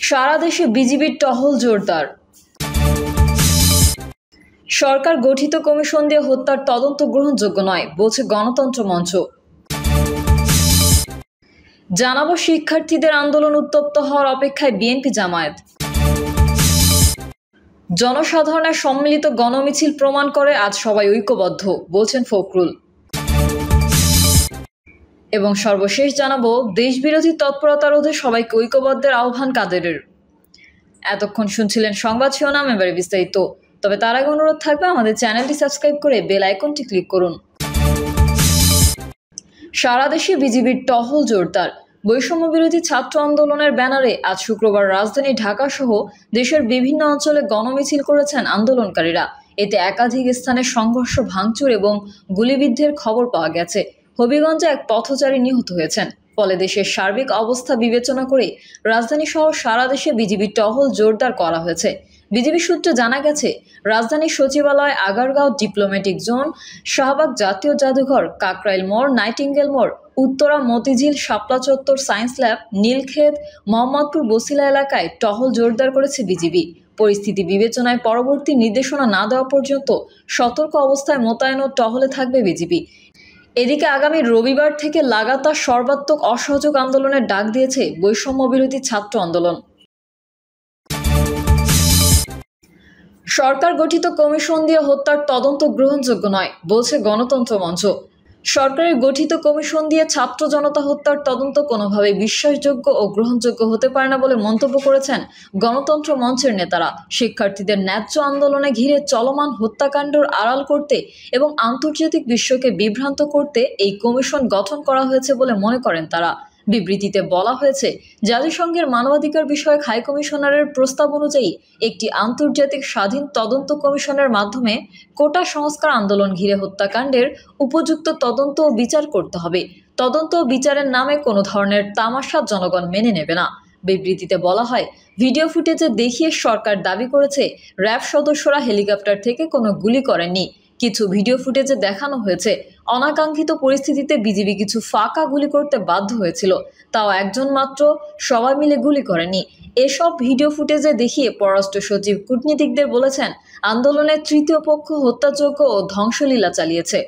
সারা দেশে বিজিবির টহল জোরদার। সরকার গঠিত কমিশন দিয়ে হত্যার তদন্ত গ্রহণযোগ্য নয় বলছে গণতন্ত্র মঞ্চ। জানাবো শিক্ষার্থীদের আন্দোলন উত্তপ্ত হওয়ার অপেক্ষায় বিএনপি জামায়াত। জনসাধারণের সম্মিলিত গণমিছিল প্রমাণ করে আজ সবাই ঐক্যবদ্ধ বলছেন ফখরুল। এবং সর্বশেষ জানাবো দেশবিরোধী তৎপরতা রোধে সবাইকে ঐক্যবদ্ধের আহ্বান কাদেরের। এতক্ষণ শুনছিলেন সংবাদ শিরোনাম, এবারে বিস্তারিত। তবে তার আগে অনুরোধ থাকবে আমাদের চ্যানেলটি সাবস্ক্রাইব করে বেল আইকনটি ক্লিক করুন। সারা দেশে বিজিবির টহল জোরদার। বৈষম্য বিরোধী ছাত্র আন্দোলনের ব্যানারে আজ শুক্রবার রাজধানী ঢাকা সহ দেশের বিভিন্ন অঞ্চলে গণমিছিল করেছেন আন্দোলনকারীরা। এতে একাধিক স্থানে সংঘর্ষ, ভাঙচুর এবং গুলিবিদ্ধের খবর পাওয়া গেছে। হবিগঞ্জে এক পথচারী নিহত হয়েছেন। ফলে দেশের সার্বিক অবস্থা বিবেচনা করে রাজধানী সহ সারা দেশে বিজিবির টহল জোরদার করা হয়েছে। বিজিবি সূত্রে জানা গেছে, রাজধানীর সচিবালয়, আগারগাঁও ডিপ্লোম্যাটিক জোন, শাহবাগ জাতীয় জাদুঘর, কাকরাইল মোড়, নাইটিঙ্গেল মোড়, উত্তরা মতিঝিল, শাপলা চত্বর, সায়েন্স ল্যাব, নীলক্ষেত, মোহাম্মদপুর বসিলা এলাকায় টহল জোরদার করেছে বিজিবি। পরিস্থিতি বিবেচনায় পরবর্তী নির্দেশনা না দেওয়া পর্যন্ত সতর্ক অবস্থায় মোতায়েন ও টহলে থাকবে বিজিবি। এদিকে আগামী রবিবার থেকে লাগাতার সর্বাত্মক অসহযোগ আন্দোলনের ডাক দিয়েছে বৈষম্য বিরোধী ছাত্র আন্দোলন। সরকার গঠিত কমিশন দিয়ে হত্যার তদন্ত গ্রহণযোগ্য নয় বলছে গণতন্ত্র মঞ্চ। সরকারের গঠিত কমিশন দিয়ে ছাত্র জনতা হত্যার তদন্ত কোনোভাবে বিশ্বাসযোগ্য ও গ্রহণযোগ্য হতে পারে না বলে মন্তব্য করেছেন গণতন্ত্র মঞ্চের নেতারা। শিক্ষার্থীদের ন্যায্য আন্দোলনে ঘিরে চলমান হত্যাকাণ্ডের আড়াল করতে এবং আন্তর্জাতিক বিশ্বকে বিভ্রান্ত করতে এই কমিশন গঠন করা হয়েছে বলে মনে করেন তারা। বিবৃতিতে বলা হয়েছে, জাতিসংঘের মানবাধিকার বিষয়ক হাই কমিশনারের প্রস্তাব অনুযায়ী একটি আন্তর্জাতিক স্বাধীন তদন্ত কমিশনের মাধ্যমে কোটা সংস্কার আন্দোলন ঘিরে হত্যাকাণ্ডের উপযুক্ত তদন্ত ও বিচার করতে হবে। তদন্ত ও বিচারের নামে কোনো ধরনের তামাশা জনগণ মেনে নেবে না। বিবৃতিতে বলা হয়, ভিডিও ফুটেজে দেখিয়ে সরকার দাবি করেছে র্যাব সদস্যরা হেলিকপ্টার থেকে কোনো গুলি করেননি। কিছু ভিডিও ফুটেজে দেখানো হয়েছে অনাকাঙ্ক্ষিত পরিস্থিতিতে বিজিবি কিছু ফাঁকা গুলি করতে বাধ্য হয়েছিল, তাও একজন মাত্র, সবাই মিলে গুলি করেনি। এসব ভিডিও ফুটেজে দেখিয়ে পররাষ্ট্র সচিব কূটনীতিকদের বলেছেন, আন্দোলনের তৃতীয় পক্ষ হত্যাযজ্ঞ ও ধ্বংসলীলা চালিয়েছে।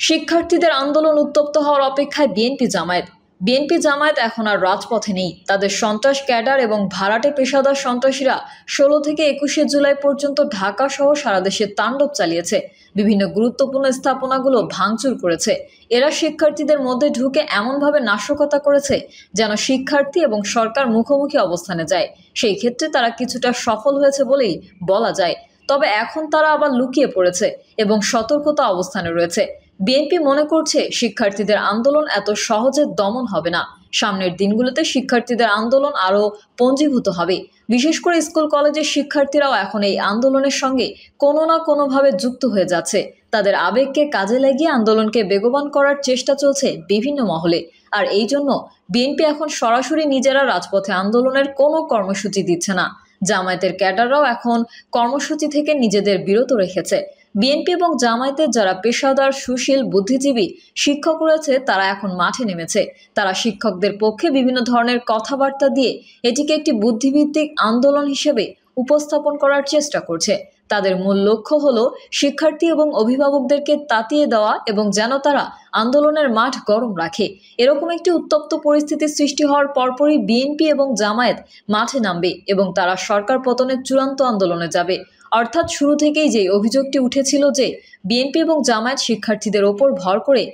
শিক্ষার্থীদের আন্দোলন উত্তপ্ত হওয়ার অপেক্ষায় বিএনপি জামায়াত এখন আর রাজপথে নেই। তাদের সন্ত্রাস ক্যাডার এবং ভাড়াটে পেশাদার সন্ত্রাসীরা 16 থেকে 21শে জুলাই পর্যন্ত ঢাকা সহ সারা দেশে তাণ্ডব চালিয়েছে। বিভিন্ন গুরুত্বপূর্ণ স্থাপনাগুলো ভাঙচুর করেছে। এরা শিক্ষার্থীদের মধ্যে ঢুকে এমনভাবে নাশকতা করেছে যেন শিক্ষার্থী এবং সরকার মুখোমুখি অবস্থানে যায়। সেই ক্ষেত্রে তারা কিছুটা সফল হয়েছে বলেই বলা যায়। তবে এখন তারা আবার লুকিয়ে পড়েছে এবং সতর্কতা অবস্থানে রয়েছে। বিএনপি মনে করছে শিক্ষার্থীদের আন্দোলন এত সহজে দমন হবে না। সামনের দিনগুলোতে শিক্ষার্থীদের আন্দোলন আরও পঞ্জীভূত হবে। বিশেষ করে স্কুল কলেজের শিক্ষার্থীরাও এখন এই আন্দোলনের সঙ্গে কোনো না কোনোভাবে যুক্ত হয়ে যাচ্ছে। তাদের আবেগকে কাজে লাগিয়ে আন্দোলনকে বেগবান করার চেষ্টা চলছে বিভিন্ন মহলে। আর এই জন্য বিএনপি এখন সরাসরি নিজেরা রাজপথে আন্দোলনের কোনো কর্মসূচি দিচ্ছে না। জামায়াতের ক্যাডাররাও এখন কর্মসূচি থেকে নিজেদের বিরত রেখেছে। বিএনপি এবং জামায়াতের যারা পেশাদার, সুশীল, বুদ্ধিজীবী শিক্ষক রয়েছে তারা এখন মাঠে নেমেছে। তারা শিক্ষকদের পক্ষে বিভিন্ন ধরনের কথাবার্তা দিয়ে এটিকে একটি বুদ্ধিভিত্তিক আন্দোলন হিসেবে উপস্থাপন করার চেষ্টা করছে। তাদের মূল লক্ষ্য হলো শিক্ষার্থী এবং অভিভাবকদেরকে তাতিয়ে দেওয়া এবং যেন তারা আন্দোলনের মাঠ গরম রাখে। এরকম একটি উত্তপ্ত পরিস্থিতির সৃষ্টি হওয়ার পরপরই বিএনপি এবং জামায়াত মাঠে নামবে এবং তারা সরকার পতনের চূড়ান্ত আন্দোলনে যাবে। অর্থাৎ শুরু থেকেই যে অভিযোগটি উঠেছিল যে বিএনপি এবং জামায়াত শিক্ষার্থীদের ওপর ভর করে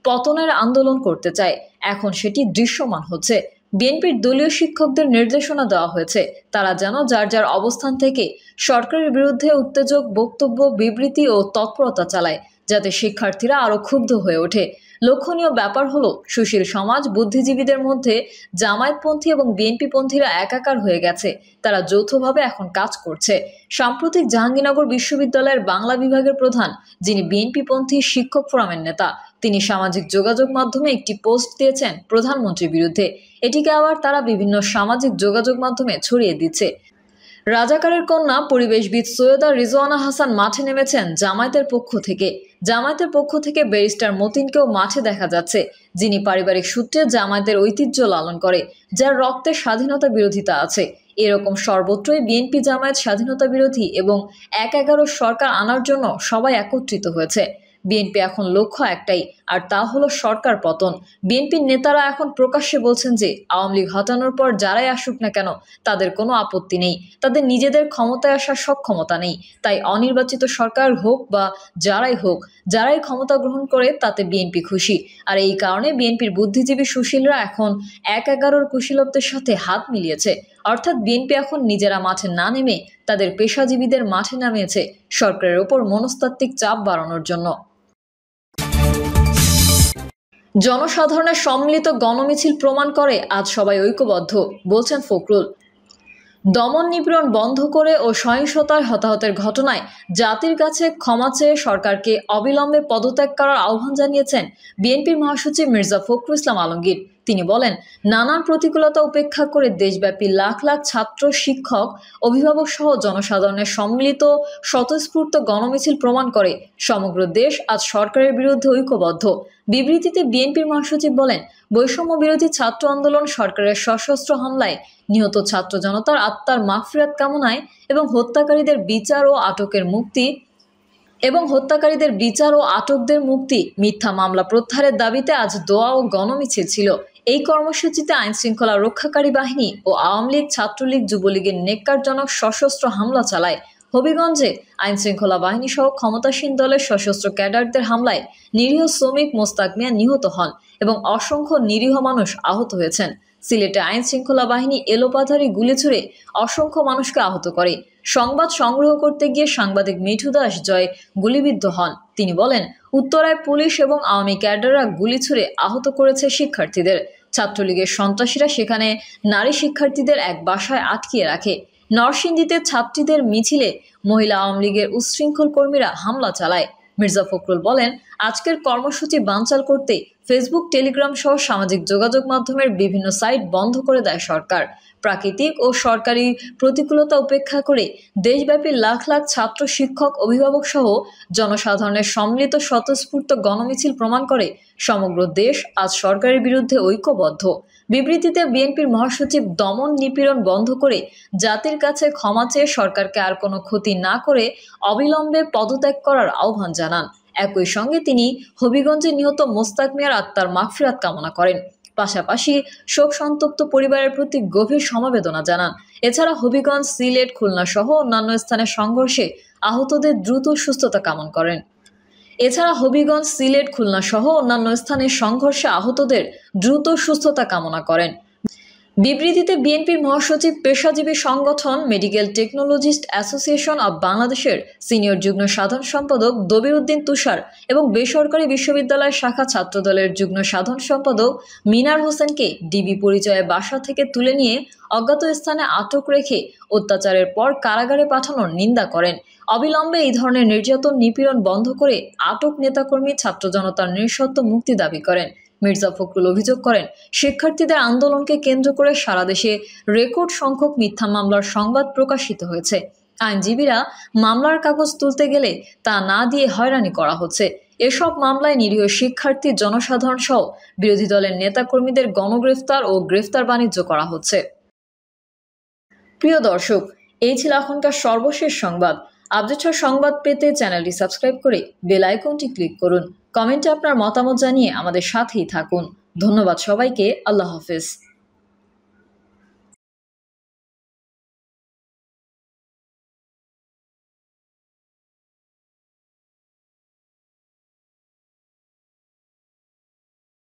পতনের আন্দোলন করতে চায়, এখন সেটি দৃশ্যমান হচ্ছে। বিএনপির দলীয় শিক্ষকদের নির্দেশনা দেওয়া হয়েছে তারা যেন যার যার অবস্থান থেকে সরকারের বিরুদ্ধে উত্তেজক বক্তব্য, বিবৃতি ও তৎপরতা চালায়, যাতে শিক্ষার্থীরা আরও ক্ষুব্ধ হয়ে ওঠে। লক্ষণীয় ব্যাপার হলো, সুশীল সমাজ, বুদ্ধিজীবীদের মধ্যে জামায়াতপন্থী এবং বিএনপিপন্থীরা একাকার হয়ে গেছে। তারা যৌথভাবে এখন কাজ করছে। সাম্প্রতিক জাহাঙ্গীরনগর বিশ্ববিদ্যালয়ের বাংলা বিভাগের প্রধান, যিনি বিএনপিপন্থী শিক্ষক ফোরামের নেতা, তিনি সামাজিক যোগাযোগ মাধ্যমে একটি পোস্ট দিয়েছেন প্রধানমন্ত্রীর বিরুদ্ধে। এটিকে আবার তারা বিভিন্ন সামাজিক যোগাযোগ মাধ্যমে ছড়িয়ে দিচ্ছে। রাজাকারের কন্যা পরিবেশবিদ সৈয়দা রিজওয়ানা হাসান মাঠে নেমেছেন জামায়াতের পক্ষ থেকে। জামায়াতের পক্ষ থেকে ব্যারিস্টার মতিনকেও মাঠে দেখা যাচ্ছে, যিনি পারিবারিক সূত্রে জামায়াতের ঐতিহ্য লালন করে, যার রক্তে স্বাধীনতা বিরোধিতা আছে। এরকম সর্বত্রই বিএনপি জামায়াত স্বাধীনতা বিরোধী এবং ১/১১ সরকার আনার জন্য সবাই একত্রিত হয়েছে। বিএনপি এখন লক্ষ্য একটাই, আর তা হলো সরকার পতন। বিএনপির নেতারা এখন প্রকাশ্যে বলছেন যে আওয়ামী লীগ হটানোর পর যারাই আসুক না কেন তাদের কোনো আপত্তি নেই, তাদের নিজেদের ক্ষমতায় আসার সক্ষমতা নেই। তাই অনির্বাচিত সরকার হোক বা যারাই ক্ষমতা গ্রহণ করে তাতে বিএনপি খুশি। আর এই কারণে বিএনপির বুদ্ধিজীবী সুশীলরা এখন ১/১১ কুশীলবদের সাথে হাত মিলিয়েছে। অর্থাৎ বিএনপি এখন নিজেরা মাঠে না নেমে তাদের পেশাজীবীদের মাঠে নামিয়েছে সরকারের ওপর মনস্তাত্ত্বিক চাপ বাড়ানোর জন্য। জনসাধারণের সম্মিলিত গণমিছিল প্রমাণ করে আজ সবাই ঐক্যবদ্ধ, বলছেন ফখরুল। দমন নিপীড়ন বন্ধ করে ও সহিংসতায় হতাহতের ঘটনায় জাতির কাছে ক্ষমা চেয়ে সরকারকে অবিলম্বে পদত্যাগ করার আহ্বান জানিয়েছেন বিএনপির মহাসচিব মির্জা ফখরুল ইসলাম আলমগীর। তিনি বলেন, নানান প্রতিকূলতা উপেক্ষা করে দেশব্যাপী লাখ লাখ ছাত্র, শিক্ষক, অভিভাবক সহ জনসাধারণের সম্মিলিত স্বতঃস্ফূর্ত গণমিছিল প্রমাণ করে সমগ্র দেশ আজ সরকারের বিরুদ্ধে ঐক্যবদ্ধ। বিবৃতিতে বিএনপির মহাসচিব বলেন, বৈষম্য বিরোধী ছাত্র আন্দোলন সরকারের সশস্ত্র হামলায় নিহত ছাত্র জনতার আত্মার মাগফিরাত কামনায় এবং হত্যাকারীদের বিচার ও আটকদের মুক্তি, মিথ্যা মামলা প্রত্যাহারের দাবিতে আজ দোয়া ও গণমিছিল ছিল। এই কর্মসূচিতে আইন শৃঙ্খলা রক্ষাকারী বাহিনী ও আওয়ামী লীগ, ছাত্রলীগ, যুবলীগের নেককারজনক সশস্ত্র হামলা চালায়। হবিগঞ্জে আইন শৃঙ্খলা বাহিনী সহ ক্ষমতাসীন দলের সশস্ত্র ক্যাডারদের হামলায় নিরীহ শ্রমিক মোস্তাক মিয়া নিহত হন এবং অসংখ্য নিরীহ মানুষ আহত হয়েছেন। সিলেটে আইন শৃঙ্খলা বাহিনী এলোপাথারি গুলি ছুড়ে অসংখ্য মানুষকে আহত করে। সংবাদ সংগ্রহ করতে গিয়ে সাংবাদিক মিঠু দাস জয় গুলিবিদ্ধ হন। তিনি বলেন, উত্তরায় পুলিশ এবং আওয়ামী ক্যাডাররা গুলি ছুড়ে আহত করেছে শিক্ষার্থীদের। ছাত্রলীগের সন্ত্রাসীরা সেখানে নারী শিক্ষার্থীদের এক বাসায় আটকিয়ে রাখে। নরসিংদীতে ছাত্রীদের মিছিলে মহিলা আওয়ামী লীগের উচ্ছৃঙ্খল কর্মীরা হামলা চালায়। মির্জা ফখরুল বলেন, আজকের কর্মসূচি বানচাল করতে ফেসবুক, টেলিগ্রাম সহ সামাজিক যোগাযোগ মাধ্যমের বিভিন্ন সাইট বন্ধ করে দেয় সরকার। প্রাকৃতিক ও সরকারি প্রতিকূলতা উপেক্ষা করে দেশব্যাপী লাখ লাখ ছাত্র, শিক্ষক, অভিভাবক সহ জনসাধারণের সম্মিলিত স্বতঃস্ফূর্ত গণমিছিল প্রমাণ করে সমগ্র দেশ আজ সরকারের বিরুদ্ধে ঐক্যবদ্ধ। বিবৃতিতে বিএনপির মহাসচিব দমন নিপীড়ন বন্ধ করে জাতির কাছে ক্ষমা চেয়ে সরকারকে আর কোনো ক্ষতি না করে অবিলম্বে পদত্যাগ করার আহ্বান জানান। একই সঙ্গে তিনি হবিগঞ্জে নিহত মোস্তাক মিয়ার আত্মার মাগফিরাত কামনা করেন। পাশাপাশি শোক সন্তপ্ত পরিবারের প্রতি গভীর সমবেদনা জানান। এছাড়া হবিগঞ্জ, সিলেট, খুলনা সহ অন্যান্য স্থানে সংঘর্ষে আহতদের দ্রুত সুস্থতা কামনা করেন। বিবৃতিতে বিএনপির মহাসচিব পেশাজীবী সংগঠন মেডিকেল টেকনোলজিস্ট অ্যাসোসিয়েশন অব বাংলাদেশের সিনিয়র যুগ্ম সাধারণ সম্পাদক দবির উদ্দিন তুষার এবং বেসরকারি বিশ্ববিদ্যালয় শাখা ছাত্রদলের যুগ্ম সাধারণ সম্পাদক মিনার হোসেনকে ডিবি পরিচয়ে বাসা থেকে তুলে নিয়ে অজ্ঞাত স্থানে আটক রেখে অত্যাচারের পর কারাগারে পাঠানোর নিন্দা করেন। অবিলম্বে এই ধরনের নির্যাতন, নিপীড়ন বন্ধ করে আটক নেতাকর্মী, ছাত্র জনতার নিঃশর্ত মুক্তি দাবি করেন। মির্জা ফখরুল অভিযোগ করেন, শিক্ষার্থীদের আন্দোলনকে কেন্দ্র করে সারা দেশে রেকর্ড সংখ্যক মিথ্যা মামলার সংবাদ প্রকাশিত হয়েছে। আইনজীবীরা মামলার কাগজ তুলতে গেলে তা না দিয়ে হয়রানি করা হচ্ছে। এসব মামলায় নিরীহ শিক্ষার্থী, জনসাধারণ সহ বিরোধী দলের নেতাকর্মীদের গণগ্রেফতার ও গ্রেফতার বাণিজ্য করা হচ্ছে। প্রিয় দর্শক, এই ছিল এখনকার সর্বশেষ সংবাদ। আপডেট সংবাদ পেতে চ্যানেলটি সাবস্ক্রাইব করে বেল আইকনটি ক্লিক করুন। কমেন্টে আপনার মতামত জানিয়ে আমাদের সাথেই থাকুন। ধন্যবাদ সবাইকে। আল্লাহ হাফেজ।